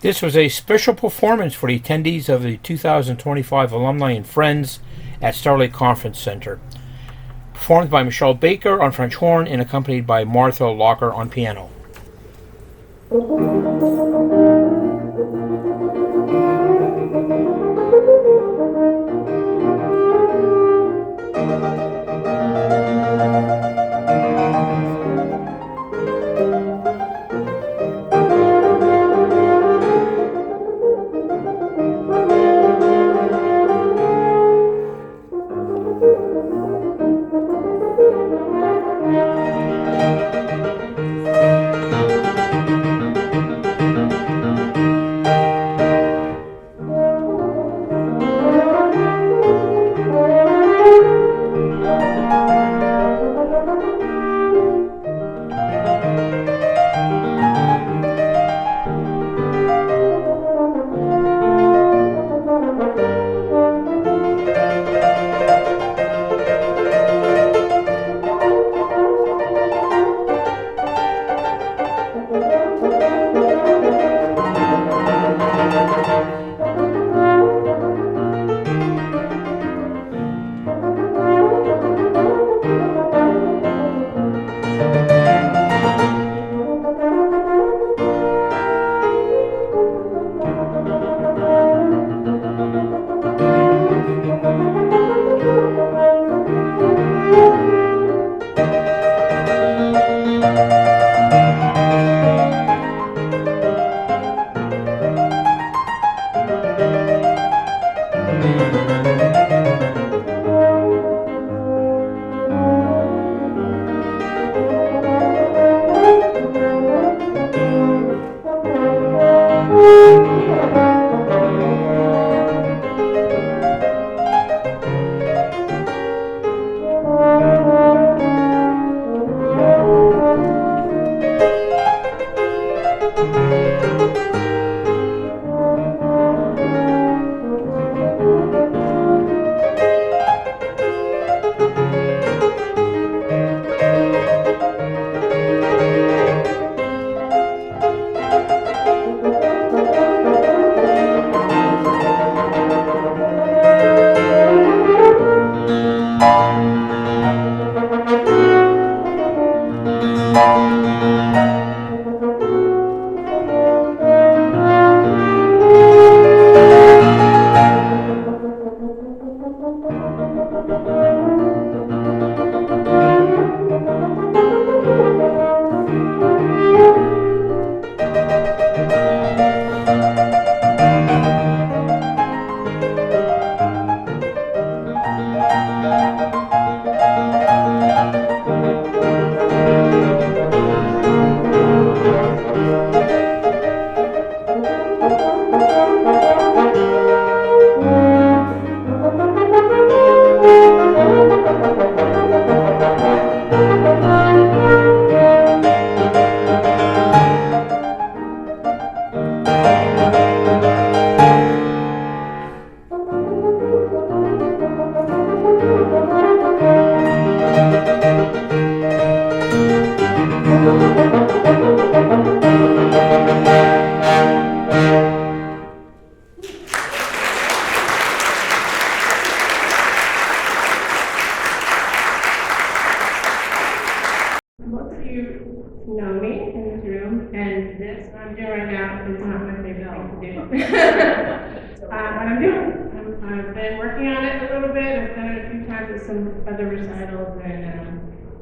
This was a special performance for the attendees of the 2025 Alumni and Friends at Starlight Conference Center. Performed by Michelle Baker on French horn and accompanied by Martha Locker on piano.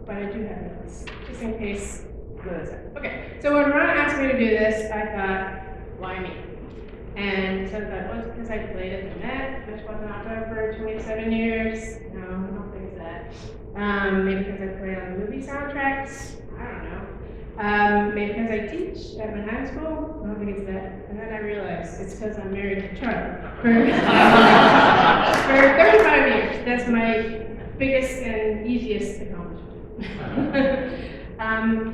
But I do have notes, just in case. Okay, so when Ron asked me to do this, I thought, why me? And so I thought, well, it's because I played at the Met, which wasn't opera for 27 years. No, I don't think it's that. Maybe because I played on the movie soundtracks. I don't know. Maybe because I teach at my high school. I don't think it's that. And then I realized it's because I'm married to Charlie for 35 years. That's my biggest and easiest accomplishment.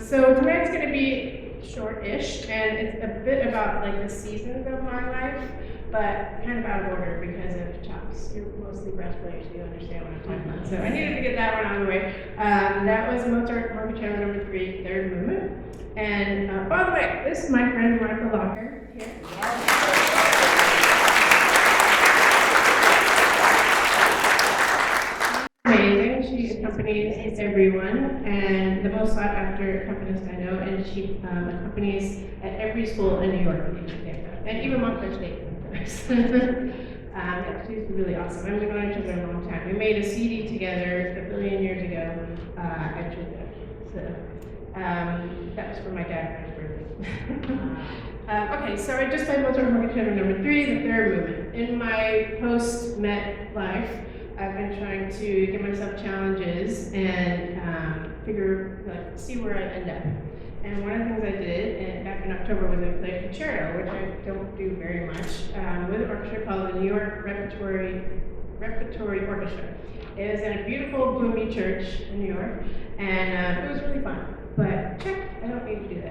So tonight's going to be short-ish, and it's a bit about like the seasons of my life, but kind of out of order because of chops. You're mostly brass players, so you understand what I'm talking about. So I needed to get that one out of the way. That was Mozart Concerto number 3, third movement. And by the way, this is my friend Martha Locker here. accompanies everyone, and the most sought after accompanist I know, and she accompanies at every school in New York, and even Montclair State. Yeah, she's really awesome. And we've known each other a long time. We made a CD together a billion years ago, actually. So, that was for my dad for his birthday. Okay, so I just played Mozart Concerto number 3, the third movement. In my post-Met life, I've been trying to give myself challenges and see where I end up. And one of the things I did back in October was I played Concerto, which I don't do very much, with an orchestra called the New York Repertory Orchestra. It was in a beautiful, gloomy church in New York, and it was really fun. But check, I don't need to do that.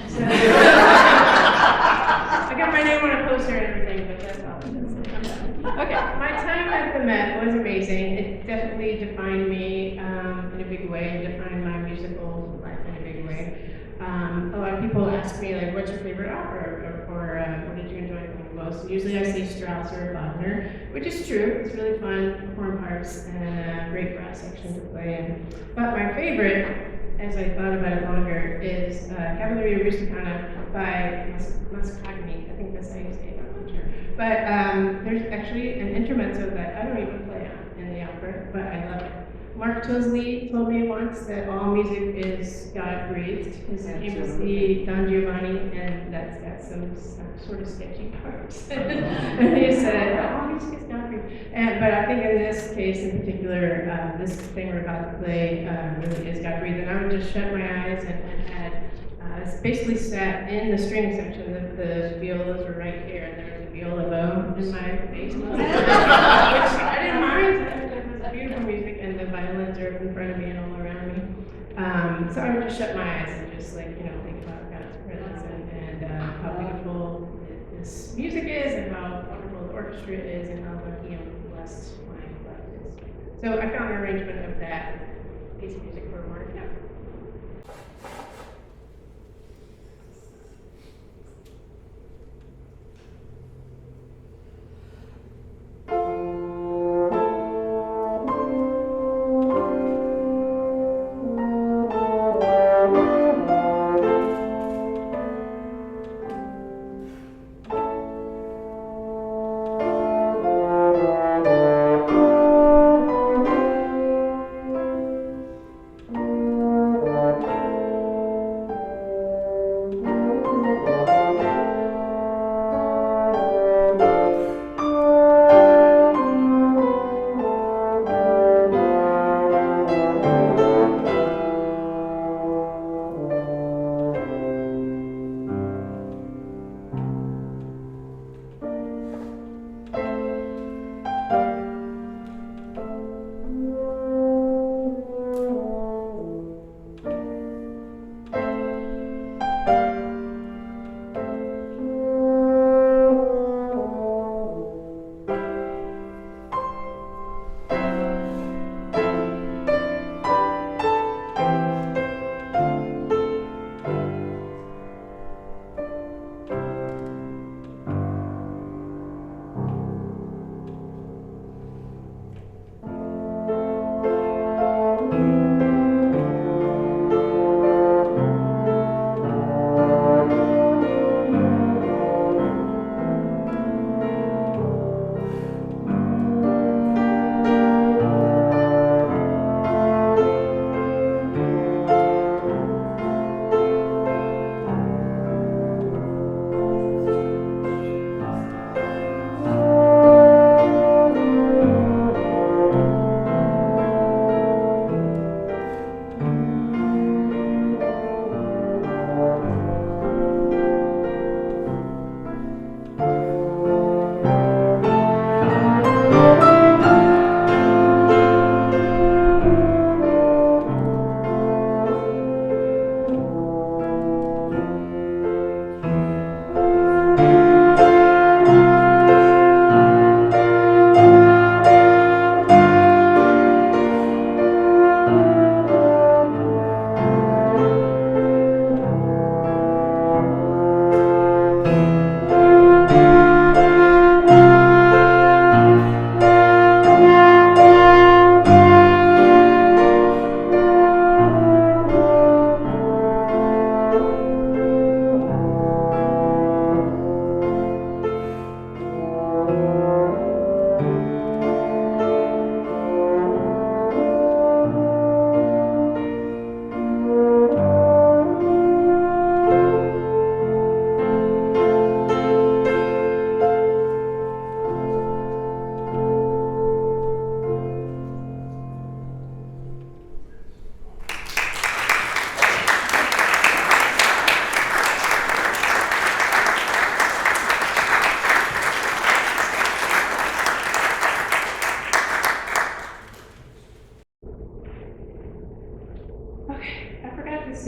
So, I got my name on a poster and everything, but that's all it is. Okay, my time at the Met was amazing. It definitely defined me in a big way, and defined my musical life in a big way. A lot of people ask me, like, what's your favorite opera, or what did you enjoy the most? And usually I say Strauss or Wagner, which is true. It's really fun, horn parts, and a great brass section to play in. But my favorite, as I thought about it longer, is Cavalleria Rusticana by Mascagni. I think that's how you say it, I'm not sure. But there's actually an intermezzo that I don't even play on in the opera, but I love it. Mark Tosley told me once that all music is God-breathed. His name was the Don Giovanni, and that's got some sort of sketchy parts. And he said, all music is God-breathed. But I think in this case in particular, this thing we're about to play really is God-breathed. And I would just shut my eyes and had basically sat in the string section. The violas were right here, and there was a viola bow in my face, which I didn't mind. It was beautiful music, and the violins are in front of me and all around me. So I would just shut my eyes and just think about God's presence and how beautiful this music is, and how wonderful the orchestra is, and how lucky and blessed my life is. So I found an arrangement of that piece of music for Mark. Yeah.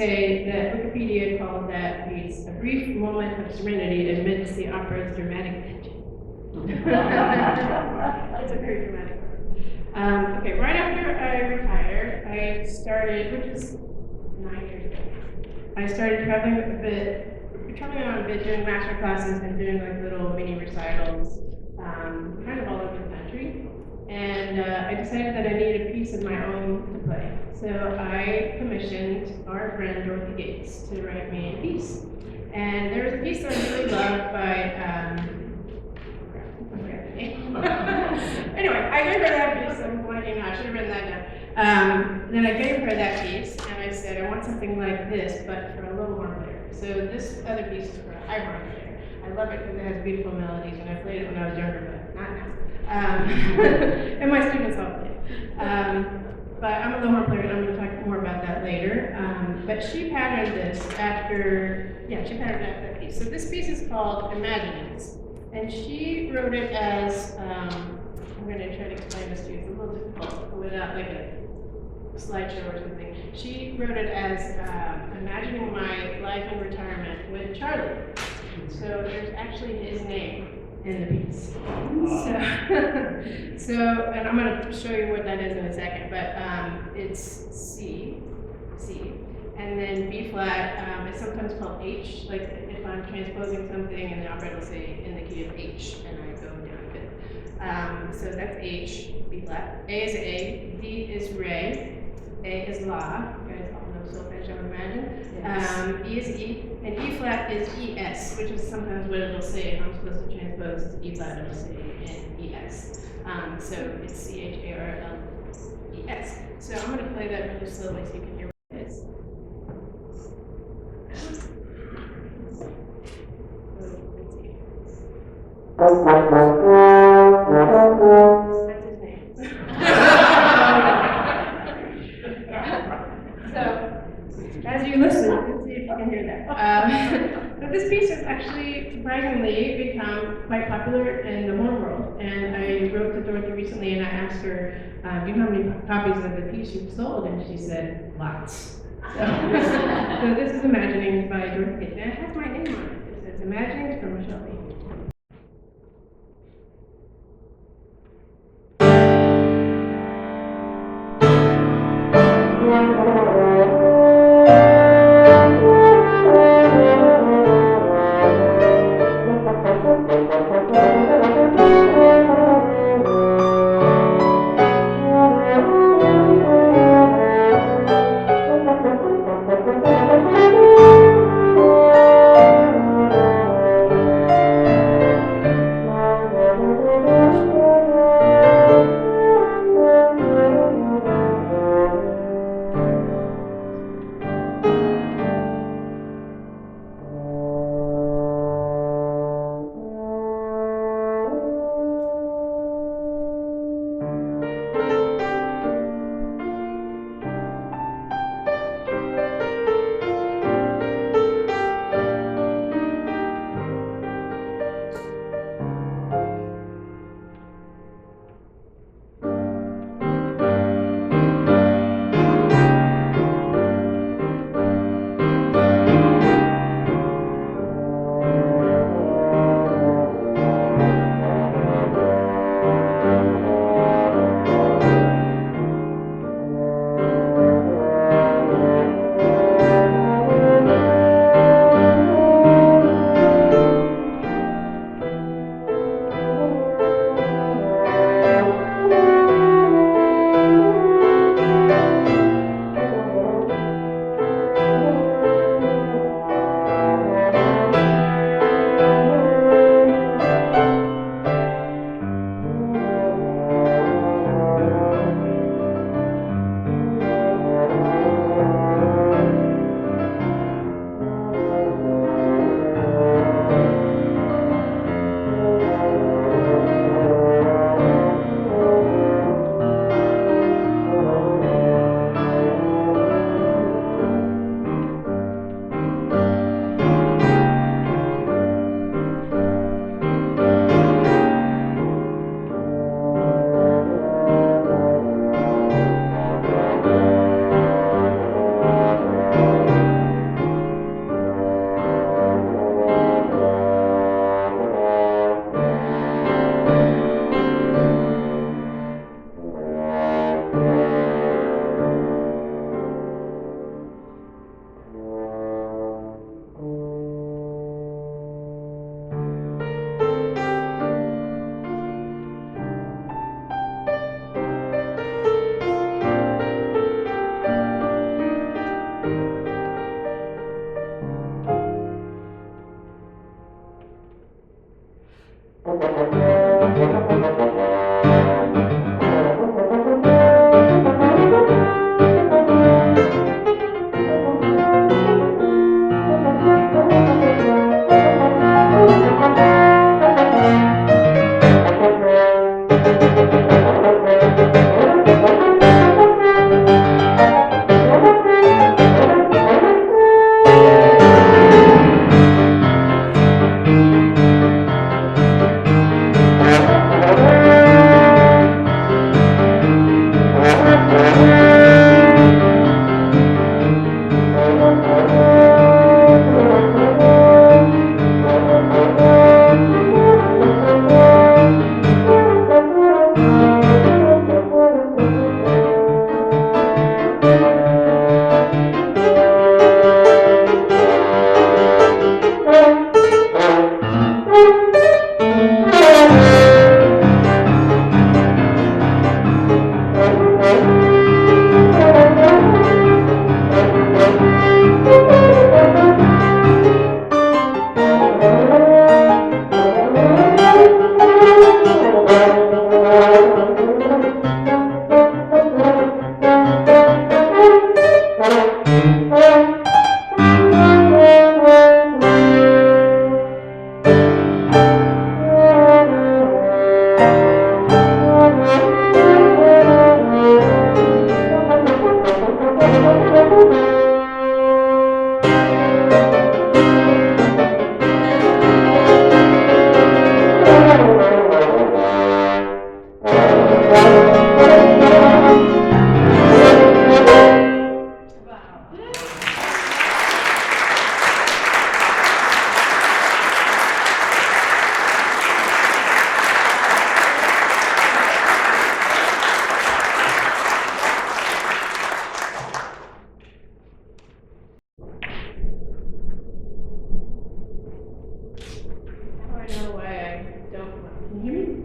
say that Wikipedia called that piece a brief moment of serenity amidst the opera's dramatic tension. It's a very dramatic one. Okay, right after I retired, I started, which is 9 years ago, I started traveling around a bit, doing master classes and doing like little mini recitals, kind of all over the country. And I decided that I needed a piece of my own to play. So I commissioned our friend Dorothy Gates to write me a piece. And there was a piece that I really loved by, anyway, I gave her that piece. I'm blanking now. I should have written that down. Then I gave her that piece, and I said, I want something like this, but for a low horn player. So this other piece is for a high horn player. I love it because it has beautiful melodies, and I played it when I was younger, but not now. And my students all play it. But I'm a low horn player, and I'm going to talk more about that later. But she patterned this after that piece. So this piece is called Imaginings. And she wrote it as, I'm going to try to explain this to you, it's a little difficult without like a slideshow or something. She wrote it as imagining my life in retirement with Charlie. So there's actually his name in the piece. So and I'm going to show you what that is in a second, but it's C, and then B flat, it's sometimes called H, like if I'm transposing something and the operator will say in the key of H, and I go down a bit. So that's H, B flat. A is A, D is Re, A is La, you guys all know solfege, I would imagine. Yes. E is E, and E flat is ES, which is sometimes what it'll say if I'm supposed to transpose to E flat, it'll say in ES. So it's CHARLES. So I'm going to play that really slowly so you can hear what it is. That's his name. So, as you listen, let's see if you can hear that. But this piece has actually surprisingly become quite popular in the horn world. And I wrote to Dorothy recently and I asked her, do you know how many copies of the piece you've sold? And she said, lots. So this is Imaginings by Dorothy. And it has my name on it. It says Imaginings from Michelle B.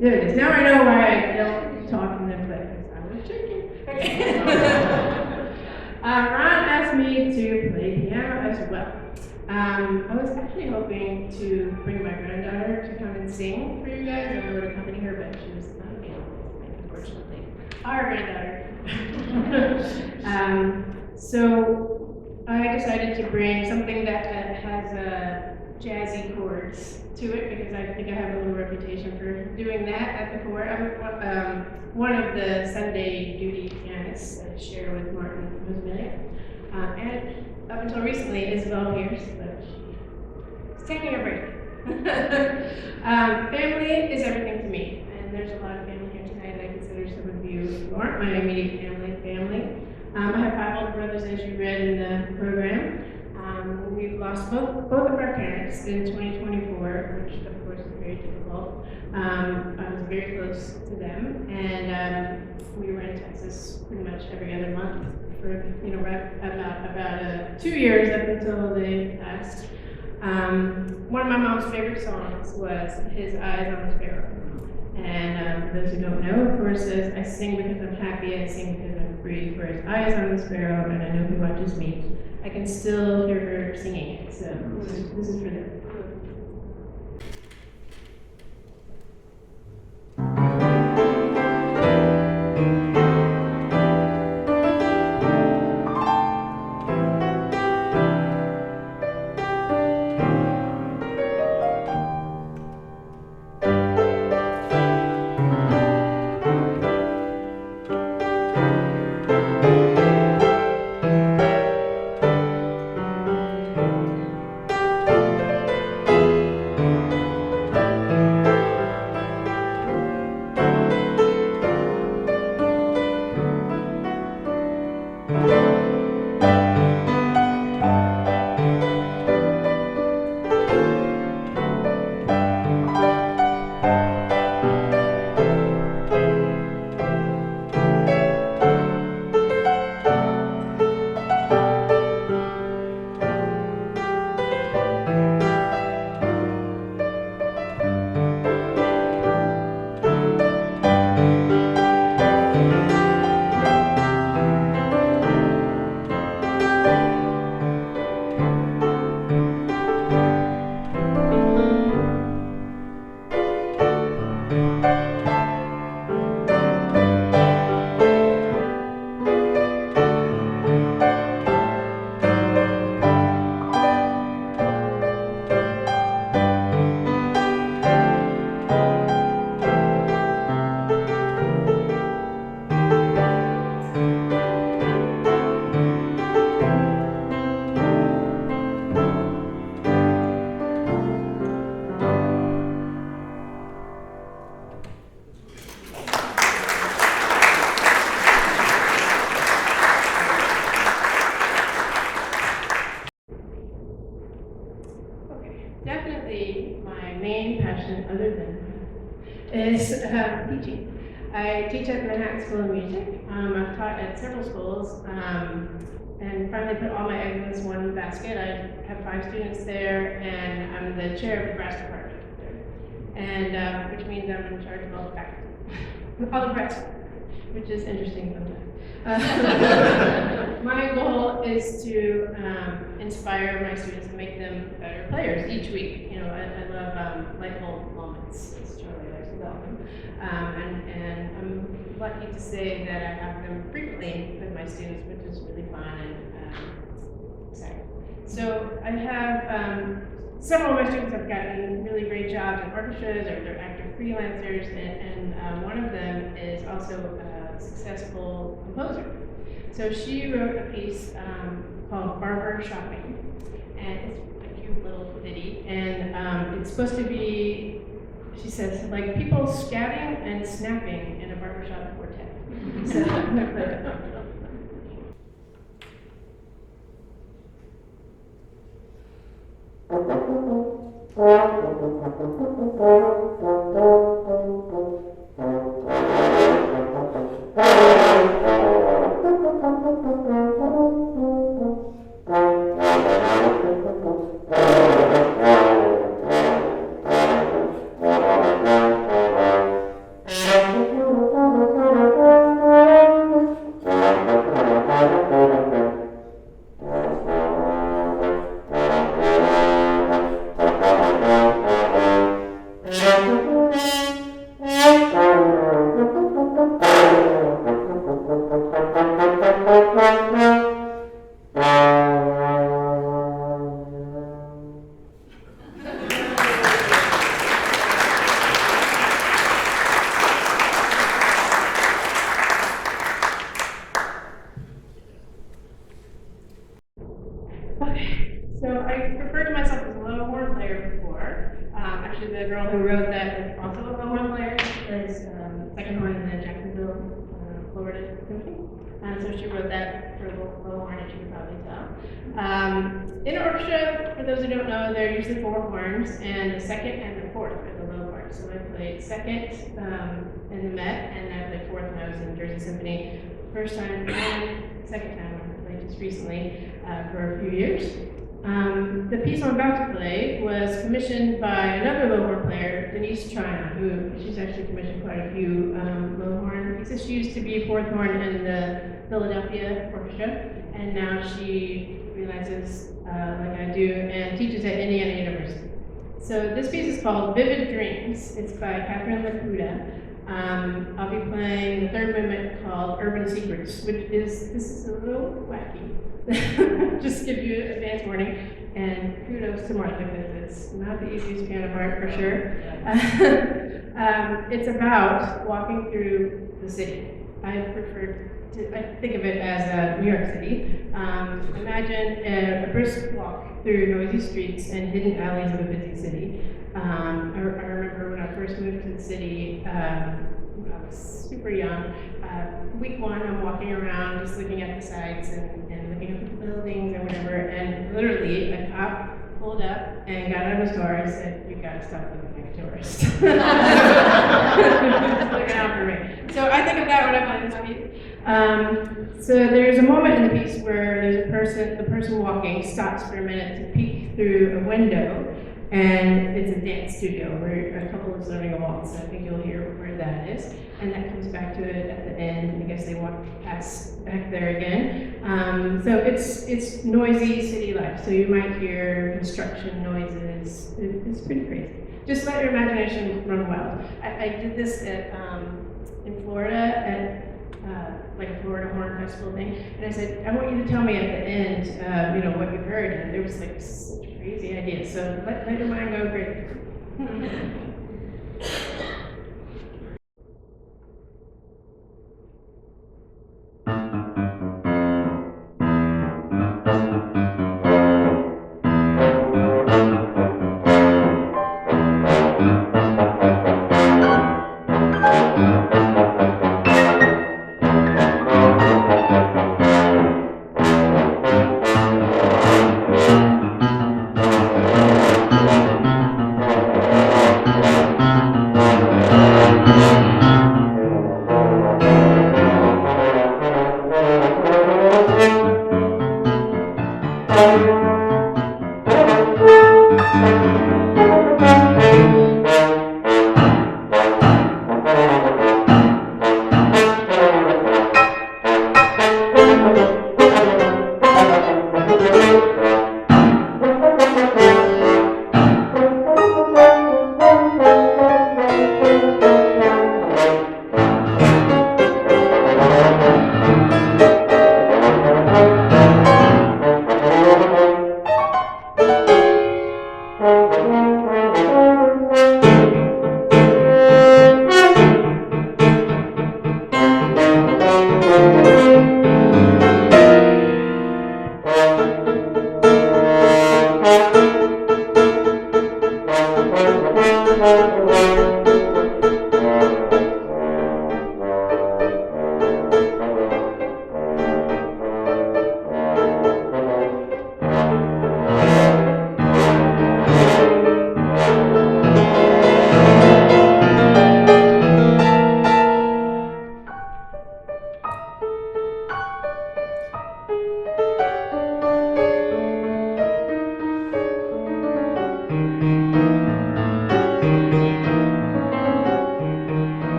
There it is. Now I know why I don't talk in the place. I was checking. Okay. Ron asked me to play piano as well. I was actually hoping to bring my granddaughter to come and sing for you guys, and I would accompany her, but she was not available, unfortunately. Our granddaughter. So I decided to bring something that has jazzy chords to it, because I think I have a little reputation for doing that at the core. I'm one of the Sunday duty pianists I share with Martin Rosemillion. And up until recently, Isabel Pierce, but she's taking a break. Family is everything to me, and there's a lot of family here tonight, and I consider some of you who aren't my immediate family. I have 5 older brothers, as you read in the program. We've lost both of our parents in 2024, which of course is very difficult. I was very close to them, and we were in Texas pretty much every other month for right about 2 years up until they passed. One of my mom's favorite songs was "His Eyes on the Sparrow," and for those who don't know, of course, says, "I sing because I'm happy, I sing because I'm free. For his eyes on the sparrow, and I know he watches me." I can still hear her singing it, so this is for them. main passion, other than is teaching. I teach at Manhattan School of Music. I've taught at several schools, and finally put all my eggs in this one basket. I have 5 students there, and I'm the chair of the brass department there, and which means I'm in charge of all the faculty, all the brass, which is interesting sometimes. My goal is to inspire my students and make them better players each week. You know, I love light bulb moments, as Charlie likes to call them. And I'm lucky to say that I have them frequently with my students, which is really fun and exciting. So I have several of my students have gotten really great jobs in orchestras, or they're active freelancers, and one of them is also a successful composer. So she wrote a piece called Barber Shopping, and it's a cute little ditty, and it's supposed to be, she says, like people scatting and snapping in a barbershop quartet. So I'm gonna play that. In orchestra, for those who don't know, there are usually 4 horns, and the second and the fourth are the low parts. So I played second in the Met, and I played fourth when I was in Jersey Symphony. First time and second time I played just recently for a few years. The piece I'm about to play was commissioned by another low horn player, Denise Tryon, who she's actually commissioned quite a few low horn pieces. She used to be fourth horn in the Philadelphia Orchestra, and now she freelances like I do and teaches at Indiana University. So this piece is called Vivid Dreams. It's by Likhuta. I'll be playing the third movement called Urban Secrets, which is, this is a little wacky. Just give you an advance warning, and kudos to Martha because it's not the easiest piano part for sure. It's about walking through the city. I think of it as New York City. Imagine a brisk walk through noisy streets and hidden alleys of a busy city. I remember when I first moved to the city, when I was super young. Week 1, I'm walking around just looking at the sights and looking at the buildings and whatever, and literally a cop pulled up and got out of his car and said, "You gotta stop looking like a tourist." Just looking out for me. So I think of that when I play this piece. So there's a moment in the piece where there's the person walking stops for a minute to peek through a window, and it's a dance studio where a couple is learning a waltz. I think you'll hear where that is, and that comes back to it at the end. I guess they walk past back there again. So it's noisy city life. So you might hear construction noises. It's pretty crazy. Just let your imagination run wild. I did this at in Florida at like a Florida Horn Festival thing, and I said, I want you to tell me at the end, what you heard, and there was like such crazy ideas. So let your mind go crazy.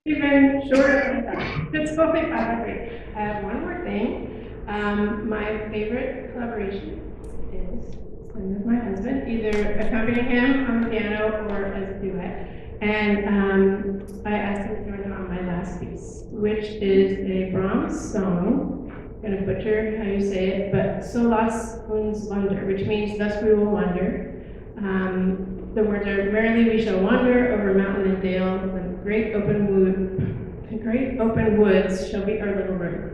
Even shorter. That's totally perfect. I have one more thing. My favorite collaboration is with my husband, either accompanying him on the piano or as a duet. And I asked him to join him on my last piece, which is a Brahms song. I'm gonna butcher how you say it, but So Lass uns wander, which means thus we will wander. The words are, merrily we shall wander over mountain and dale, the great open woods shall be our little room.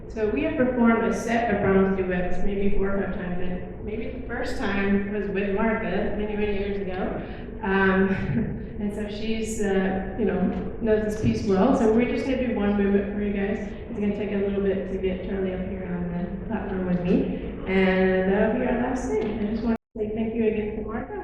So we have performed a set of Brahms duets maybe 4 or 5 times, and maybe the first time was with Martha many, many years ago. And so she's, knows this piece well. So we're just gonna do one movement for you guys. It's gonna take a little bit to get Charlie up here on the platform with me, and that'll be our last thing. I just want to say thank you again to Martha.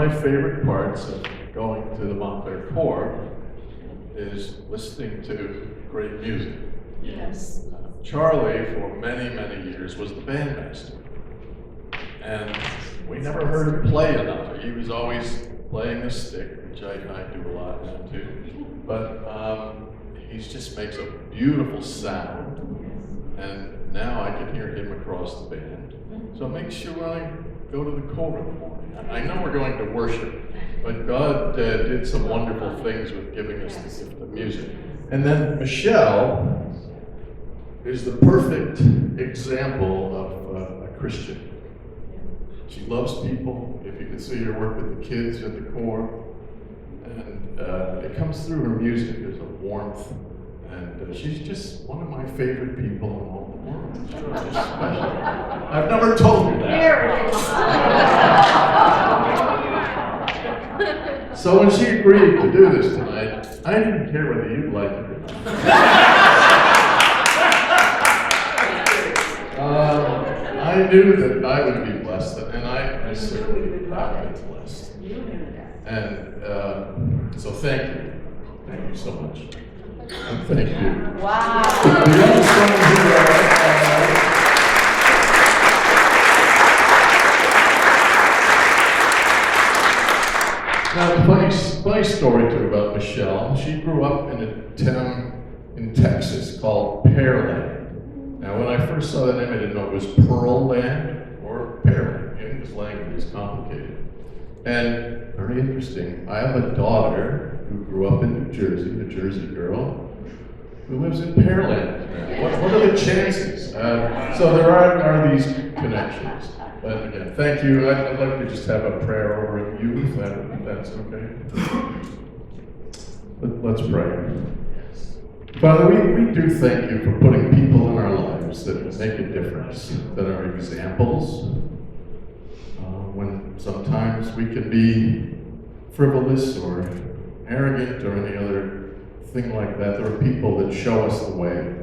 my favorite parts of going to the Montclair Corps is listening to great music. Yes. Charlie, for many, many years, was the bandmaster. And we never heard him play enough. He was always playing the stick, which I do a lot now too. But he just makes a beautiful sound. And now I can hear him across the band. So it makes you want to go to the Corps in the morning. I know we're going to worship, but God did some wonderful things with giving us the gift of music. And then Michelle is the perfect example of a Christian. She loves people. If you can see her work with the kids at the Corps, and it comes through her music. There's a warmth, and she's just one of my favorite people in all the world. She's special. I've never told you that. So when she agreed to do this tonight, I didn't care whether you'd like it or not. I knew that I would be blessed, and I certainly have been blessed. And so thank you. Thank you so much. And thank you. Wow. The other song here, now, funny story too about Michelle. She grew up in a town in Texas called Pearland. Now, when I first saw that name, I didn't know it was Pearl Land or Pearland. English language is complicated. And very interesting, I have a daughter who grew up in New Jersey, a Jersey girl, who lives in Pearland. What are the chances? So there are these connections. But again, thank you. I'd like to just have a prayer over you, if that's okay. Let's pray. Father, we do thank you for putting people in our lives that make a difference, that are examples. When sometimes we can be frivolous or arrogant or any other thing like that, there are people that show us the way,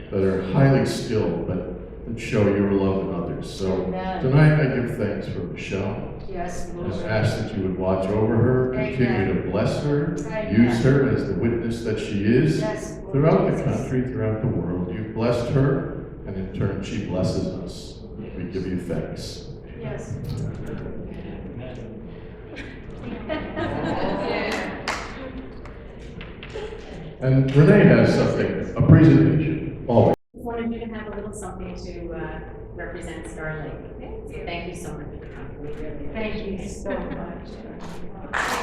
that are highly skilled, but that show your love in others. So tonight I give thanks for Michelle. Yes, Lord. Just ask that you would watch over her, continue to bless her, use her as the witness that she is throughout the country, throughout the world. You've blessed her, and in turn she blesses us. We give you thanks. Yes. And Renee has something, a presentation, always. Wanted you to have a little something to represent Starlink. Thank you so much for coming. We really Thank appreciate you it. so much.